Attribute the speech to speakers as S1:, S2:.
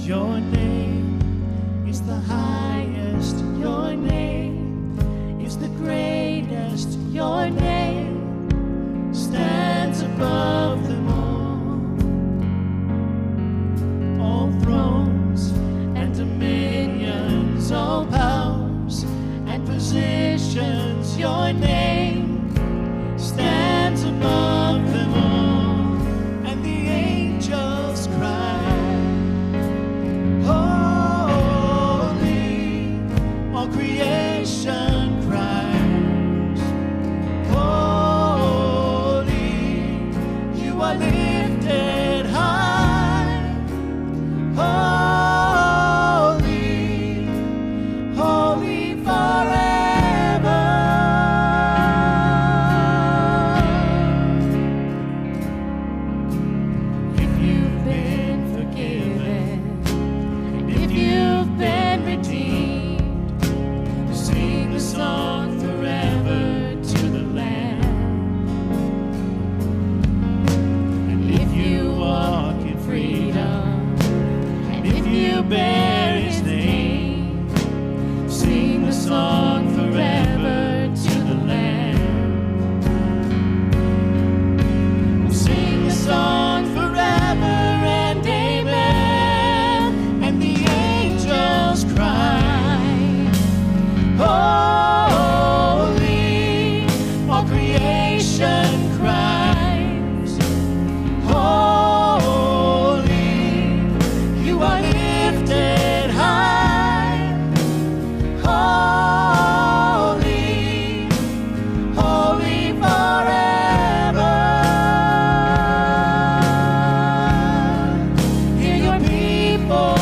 S1: Your name is the highest. Your name is the greatest. Your name stands above them all. All thrones and dominions, all powers and positions. Your name stands above them all. And the angels cry, holy. All creation cries, holy. You are lifted high, holy, holy forever. If you've been forgiven, and if you've been redeemed, sing the song forever to the Lamb. And if you walk in freedom, and if you bear His name, sing the song forever to the Lamb. We'll sing the song forever and amen. And the angels cry, holy. All creation cries, holy. You are lifted high, holy, holy forever. Hear your people